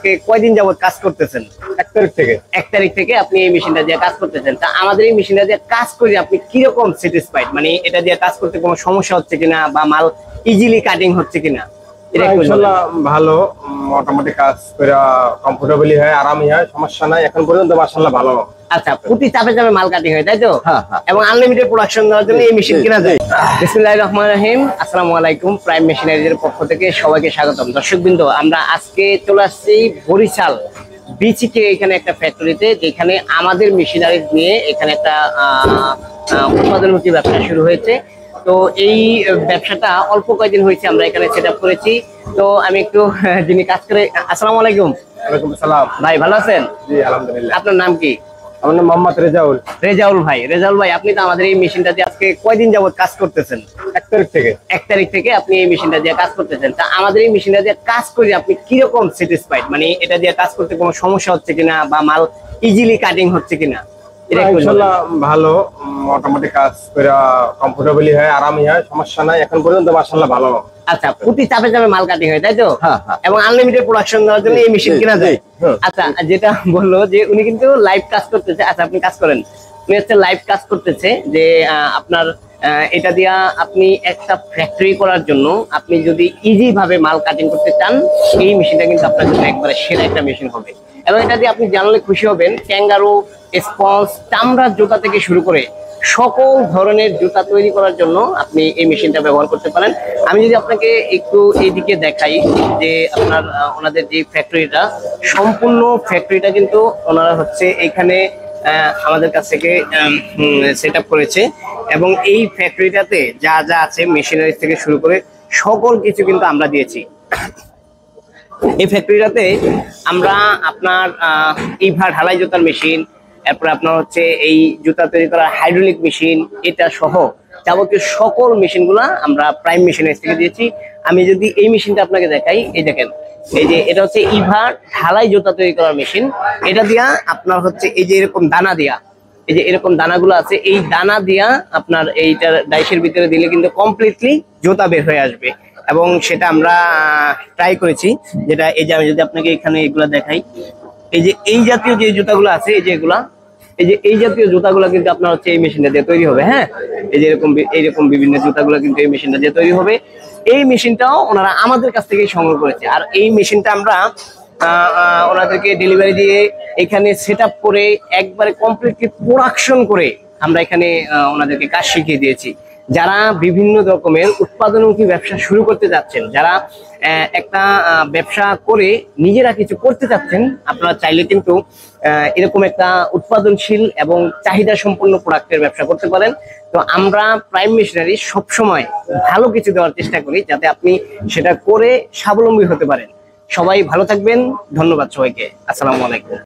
আজকে কয়দিন যাবত কাজ করতেছেন? 1 তারিখ থেকে আপনি এই মেশিনটা দিয়ে কাজ করতেছেন। তা আমাদের এই মেশিনটা দিয়ে কাজ করে আপনি কিরকম স্যাটিসফাইড, মানে এটা দিয়ে কাজ করতে কোনো সমস্যা হচ্ছে কিনা বা মাল ইজিলি কাটিং হচ্ছে কিনা? ইনশাআল্লাহ ভালো, মোটামুটি কাজ করে কমফোর্টেবলি হয়, আরামই হয়, সমস্যা নাই এখন পর্যন্ত। মাশাআল্লাহ ভালো। আচ্ছা, প্রতি চাপে চাপে মাল কাটিং হয়, তাই তো? হ্যাঁ। এবং আনলিমিটেড প্রোডাকশন দেওয়ার জন্য এই মেশিন কিনা যায়। বিসমিল্লাহির রহমানির রহিম। আসসালামু আলাইকুম। প্রাইম মেশিনারিজের পক্ষ থেকে সবাইকে স্বাগতম। দর্শকবৃন্দ, আমরা আজকে চলে আসছি বরিশাল বিচিকে, এখানে একটা ফ্যাক্টরিতে, যেখানে আমাদের মেশিনারি নিয়ে এখানে একটা উৎপাদনমুখী ব্যবসা শুরু হয়েছে। তো এই ব্যবসাটা অল্প কয়েকদিন হয়েছে আমরা এখানে সেট আপ করেছি। তো আমি একটু যিনি কাজ করে, আসসালামু আলাইকুম। ওয়ালাইকুম আসসালাম। ভাই ভালো আছেন? জি আলহামদুলিল্লাহ। আপনার নাম কি? আমার নাম মোহাম্মদ রেজাউল। রেজাউল ভাই, আপনি তো আমাদের এই মেশিনটা দিয়ে আজকে কয়দিন যাবত কাজ করতেছেন? 1 তারিখ থেকে। 1 তারিখ থেকে আপনি এই মেশিনটা দিয়ে কাজ করতেছেন। তা আমাদের এই মেশিনটা দিয়ে কাজ করে আপনি কিরকম স্যাটিসফাইড, মানে এটা দিয়ে কাজ করতে কোনো সমস্যা হচ্ছে কিনা বা মাল ইজিলি কাটিং হচ্ছে কিনা? ইনশাআল্লাহ ভালো, মোটামুটি কাজ করে কমফোর্টেবলি হয়, আরামই হয়, সমস্যা নাই এখন পর্যন্ত। মাশাআল্লাহ ভালো। আচ্ছা, প্রতি চাপে চাপে মাল কাটিং হয়, তাই তো? হ্যাঁ। এবং আনলিমিটেড প্রোডাকশন দেওয়ার জন্য এই মেশিন কিনা যায়। আচ্ছা, যেটা বললো যে উনি কিন্তু লাইভ কাজ করতেছে। আচ্ছা, আপনি কাজ করেন, উনি হচ্ছে লাইভ কাজ করতেছে যে আপনার এটা দিয়া আপনি একটা ফ্যাক্টরি করার জন্য আপনি যদি ইজি ভাবে মাল কাটিং করতে চান, এই মেশিনটা কিন্তু আপনার জন্য একবারে সেরা একটা মেশিন হবে। এবং এটা দিয়ে আপনি জানলে খুশি হবেন, ক্যাঙ্গারু, স্পঞ্জ, চামড়ার জুতা থেকে শুরু করে সকল ধরনের জুতা তৈরি করার জন্য আপনি এই মেশিনটা ব্যবহার করতে পারেন। আমি যদি আপনাকে একটু এইদিকে দেখাই যে আপনার ওনাদের যে ফ্যাক্টরিটা, সম্পূর্ণ ফ্যাক্টরিটা কিন্তু ওনারা হচ্ছে এখানে আমাদের কাছ থেকে সেট আপ করেছে। এবং এই ফ্যাক্টরিটাতে যা যা আছে মেশিনারি থেকে শুরু করে সকল কিছু কিন্তু আমরা দিয়েছি। এই ফ্যাক্টরিটাতে আমরা আপনার ইভা ঢালাই জুতার মেশিন, এরপরে আপনার হচ্ছে এই জুতা তৈরি করা হাইড্রোলিক মেশিন, এটা সহ যাবতীয় সকল মেশিনগুলা আমরা প্রাইম মেশিনারি থেকে দিয়েছি। আমি যদি এই মেশিনটা আপনাকে দেখাই, এই দেখেন, এই যে এটা হচ্ছে ইভা ঢালাই জুতা তৈরি করার মেশিন। এটা দিয়া আপনার হচ্ছে এই যে এরকম দানা দিয়া, এই যে এরকম দানাগুলো আছে, এই দানা দিয়া আপনার এইটার ডাইসের ভিতরে দিলে কিন্তু কমপ্লিটলি জুতা বের হয়ে আসবে। এবং সেটা আমরা ট্রাই করেছি, যেটা এই যে আমি যদি আপনাকে এখানে এগুলা দেখাই, এই যে এই জাতীয় যে জুতাগুলো আছে, এই যে এগুলা, এই যে এই জাতীয় জুতাগুলো কিন্তু আপনার হচ্ছে এই মেশিনটা দিয়ে তৈরি হবে। হ্যাঁ, এই যে এইরকম বিভিন্ন জুতাগুলো কিন্তু এই মেশিনটা দিয়ে তৈরি হবে। এই মেশিনটাও ওনারা আমাদের কাছ থেকেই সংগ্রহ করেছে। আর এই মেশিনটা আমরা ওনাদেরকে ডেলিভারি দিয়ে এখানে সেট আপ করে একবারে কমপ্লিটলি প্রোডাকশন করে আমরা এখানে ওনাদেরকে কাজ শিখিয়ে দিয়েছি। যারা বিভিন্ন রকমের উৎপাদনমুখী ব্যবসা শুরু করতে যাচ্ছেন, যারা একটা ব্যবসা করে নিজেরা কিছু করতে চাচ্ছেন, আপনারা চাইলে কিন্তু এরকম একটা উৎপাদনশীল এবং চাহিদা সম্পন্ন প্রোডাক্টের ব্যবসা করতে পারেন। তো আমরা প্রাইম মেশিনারি সবসময় ভালো কিছু দেওয়ার চেষ্টা করি, যাতে আপনি সেটা করে স্বাবলম্বী হতে পারেন। সবাই ভালো থাকবেন, ধন্যবাদ সবাইকে, আসসালামু আলাইকুম।